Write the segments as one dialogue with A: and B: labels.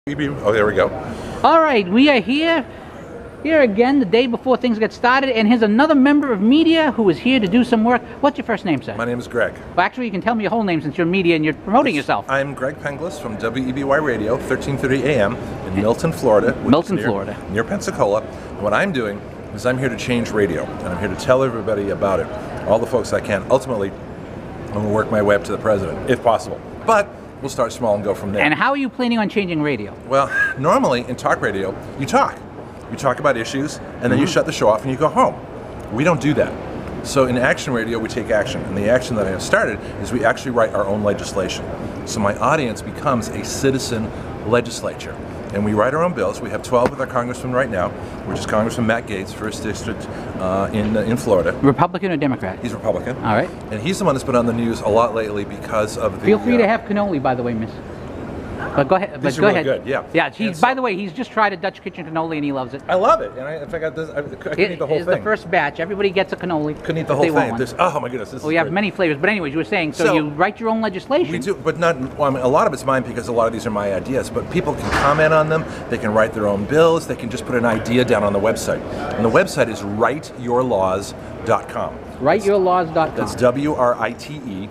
A: Oh, there we go.
B: All right, we are here again the day before things get started, and here's another member of media who is here to do some work. What's your first name, sir?
A: My name is Greg.
B: Well, actually, you can tell me your whole name since you're media and you're promoting yourself.
A: I'm Greg Penglis from WEBY Radio, 1330 AM in Milton, Florida.
B: Florida.
A: Near Pensacola. And what I'm doing is I'm here to change radio, and I'm here to tell everybody about it, all the folks I can. Ultimately, I'm going to work my way up to the president, if possible. But we'll start small and go from there.
B: And how are you planning on changing radio?
A: Well, normally in talk radio, you talk. You talk about issues, and then you shut the show off and you go home. We don't do that. So in action radio, we take action. And the action that I have started is we actually write our own legislation. So my audience becomes a citizen legislature. And we write our own bills. We have 12 with our congressman right now, which is Congressman Matt Gaetz, 1st District in Florida.
B: Republican or Democrat?
A: He's Republican.
B: All right.
A: And he's the one that's been on the news a lot lately because of the...
B: Feel free to have cannoli, by the way, miss. But go ahead.
A: These are really good, yeah.
B: Yeah, by the way, he's just tried a Dutch kitchen cannoli and he loves it.
A: I love it. And in fact, I couldn't eat the whole thing.
B: It's the first batch. Everybody gets a cannoli.
A: Couldn't eat the whole thing. Oh my goodness, this is
B: we have
A: great.
B: Many flavors. But anyways, you were saying, so you write your own legislation.
A: We do, but not, well, I mean, a lot of it's mine because a lot of these are my ideas. But people can comment on them. They can write their own bills. They can just put an idea down on the website. And the website is writeyourlaws.com.
B: Writeyourlaws.com.
A: That's WRITEYOURLAWS.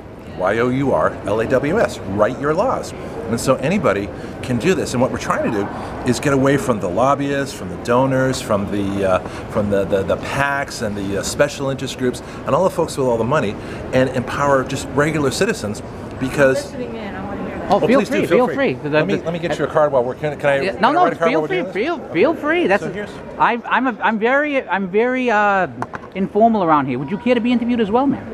A: Write Your Laws. And so anybody can do this. And what we're trying to do is get away from the lobbyists, from the donors, from the PACs and the special interest groups, and all the folks with all the money, and empower just regular citizens. Because
C: listening in, I want to hear.
B: Oh, feel free.
A: Let me get you a card while we're. Can I write a card while we're doing this?
B: Feel free. That's.
A: So
B: I'm very informal around here. Would you care to be interviewed as well, ma'am?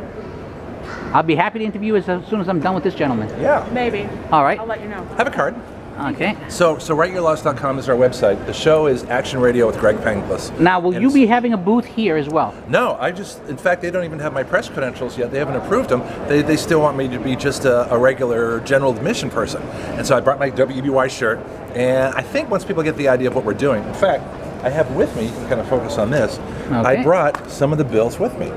B: I'll be happy to interview as soon as I'm done with this gentleman.
A: Yeah.
C: Maybe.
B: All right.
C: I'll let you know.
A: Have a card.
B: Okay.
A: So writeyourlaws.com is our website. The show is Action Radio with Greg Penglis.
B: Now, will you be having a booth here as well?
A: No, in fact, they don't even have my press credentials yet. They haven't approved them. They still want me to be just a regular general admission person. And so I brought my WEBY shirt, and I think once people get the idea of what we're doing, in fact, I have with me, you can kind of focus on this,
B: okay.
A: I brought some of the bills with me.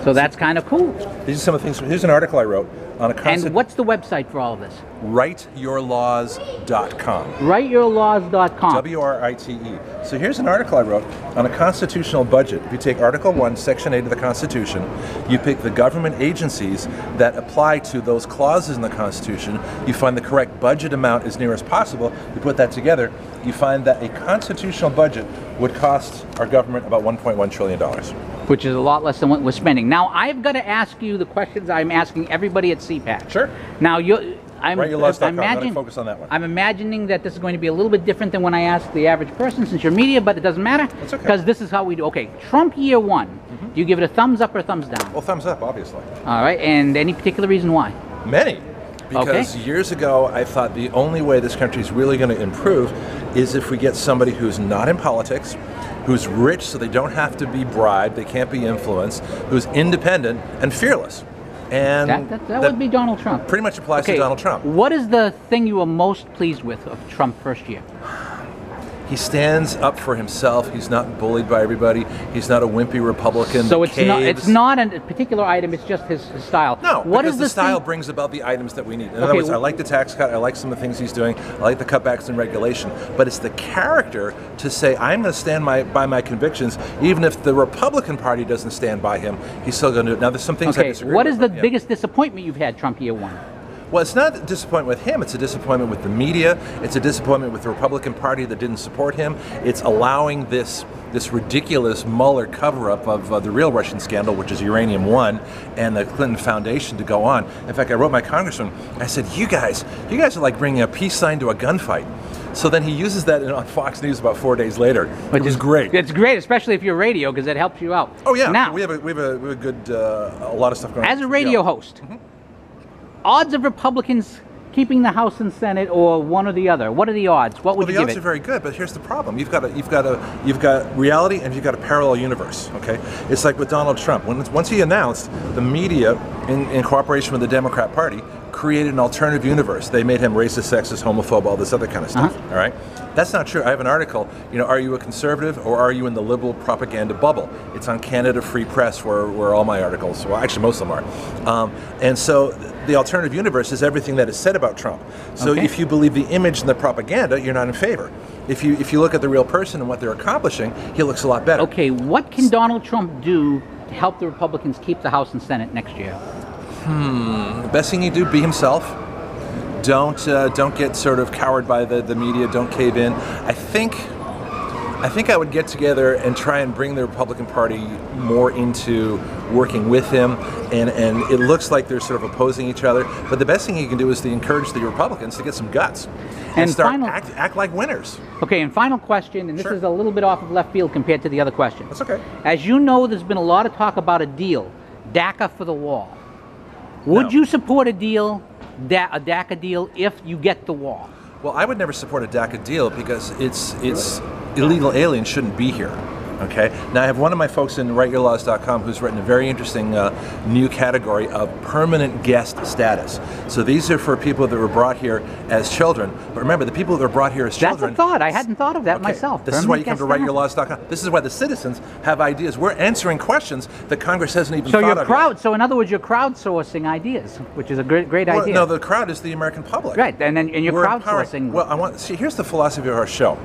B: So that's kind of cool.
A: These are some of the things. Here's an article I wrote on a concept.
B: And what's the website for all of this?
A: Writeyourlaws.com.
B: Writeyourlaws.com.
A: WRITE. So here's an article I wrote on a constitutional budget. If you take Article 1, Section 8 of the Constitution, you pick the government agencies that apply to those clauses in the Constitution, you find the correct budget amount as near as possible, you put that together, you find that a constitutional budget would cost our government about $1.1 trillion.
B: Which is a lot less than what we're spending. Now, I've got to ask you the questions I'm asking everybody at CPAC.
A: Sure.
B: Now,
A: WriteYourLaws.com. I'm going to focus on that one.
B: I'm imagining that this is going to be a little bit different than when I ask the average person, since you're media, but it doesn't matter.
A: That's okay.
B: Because this is how we do. Okay, Trump year one. Do you give it a thumbs up or thumbs down?
A: Well, thumbs up, obviously.
B: All right, and any particular reason why?
A: Many. Because years ago, I thought the only way this country is really going to improve is if we get somebody who's not in politics, who's rich so they don't have to be bribed, they can't be influenced, who's independent and fearless. And
B: that would be Donald Trump.
A: Pretty much applies to Donald Trump.
B: What is the thing you were most pleased with of Trump's first year?
A: He stands up for himself. He's not bullied by everybody. He's not a wimpy Republican.
B: So it's not a particular item, it's just his style.
A: No, because the style brings about the items that we need. In other words, I like the tax cut, I like some of the things he's doing, I like the cutbacks in regulation, but it's the character to say, I'm going to stand by my convictions, even if the Republican Party doesn't stand by him, he's still going to do it. Now, there's some things I disagree with.
B: What is the biggest disappointment you've had Trump year one?
A: Well, it's not a disappointment with him, it's a disappointment with the media, it's a disappointment with the Republican Party that didn't support him. It's allowing this ridiculous Mueller cover-up of the real Russian scandal, which is Uranium One, and the Clinton Foundation to go on. In fact, I wrote my congressman, I said, you guys are like bringing a peace sign to a gunfight. So then he uses that on Fox News about 4 days later, which is great.
B: It's great, especially if you're radio, because it helps you out.
A: Oh yeah,
B: now,
A: we have a good, a lot of stuff going on.
B: As a radio host, odds of Republicans keeping the House and Senate, or one or the other, what are the odds? What would you give it?
A: The odds are very good, but here's the problem: you've got reality and you've got a parallel universe. Okay, it's like with Donald Trump. Once he announced, the media, in cooperation with the Democrat Party, created an alternative universe. They made him racist, sexist, homophobe, all this other kind of stuff. All right, that's not true. I have an article. Are you a conservative or are you in the liberal propaganda bubble? It's on Canada Free Press, where all my articles, well, actually most of them are, and so the alternative universe is everything that is said about Trump. So if you believe the image and the propaganda, you're not in favor. If you look at the real person and what they're accomplishing, he looks a lot better.
B: Okay, what can Donald Trump do to help the Republicans keep the House and Senate next year?
A: The best thing you do, be himself. Don't get sort of cowed by the media. Don't cave in. I think I would get together and try and bring the Republican Party more into working with him, and it looks like they're sort of opposing each other. But the best thing you can do is to encourage the Republicans to get some guts and start act like winners.
B: Okay, and final question, and this is a little bit off of left field compared to the other question.
A: That's okay.
B: As you know, there's been a lot of talk about a deal, DACA for the wall. Would you support a deal, a DACA deal, if you get the wall?
A: Well, I would never support a DACA deal because it's illegal aliens shouldn't be here. Okay. Now I have one of my folks in WriteYourLaws.com who's written a very interesting new category of permanent guest status. So these are for people that were brought here as children. But remember, the people that were brought here as children.
B: That's a thought. I hadn't thought of that myself.
A: This is why you come to WriteYourLaws.com. This is why the citizens have ideas. We're answering questions that Congress hasn't even thought of yet.
B: So in other words, you're crowdsourcing ideas, which is a great idea.
A: No, the crowd is the American public.
B: Right, and you're crowdsourcing.
A: Well, here's the philosophy of our show.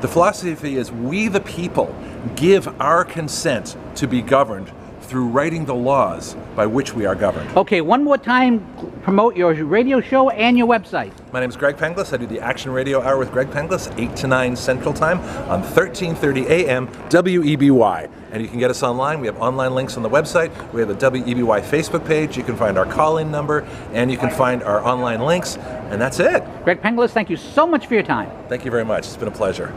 A: The philosophy is we the people give our consent to be governed through writing the laws by which we are governed.
B: Okay, one more time, promote your radio show and your website.
A: My name is Greg Penglis. I do the Action Radio Hour with Greg Penglis, 8 to 9 Central Time on 1330 AM WEBY. And you can get us online. We have online links on the website. We have a WEBY Facebook page. You can find our call-in number, and you can find our online links. And that's it.
B: Greg Penglis, thank you so much for your time.
A: Thank you very much. It's been a pleasure.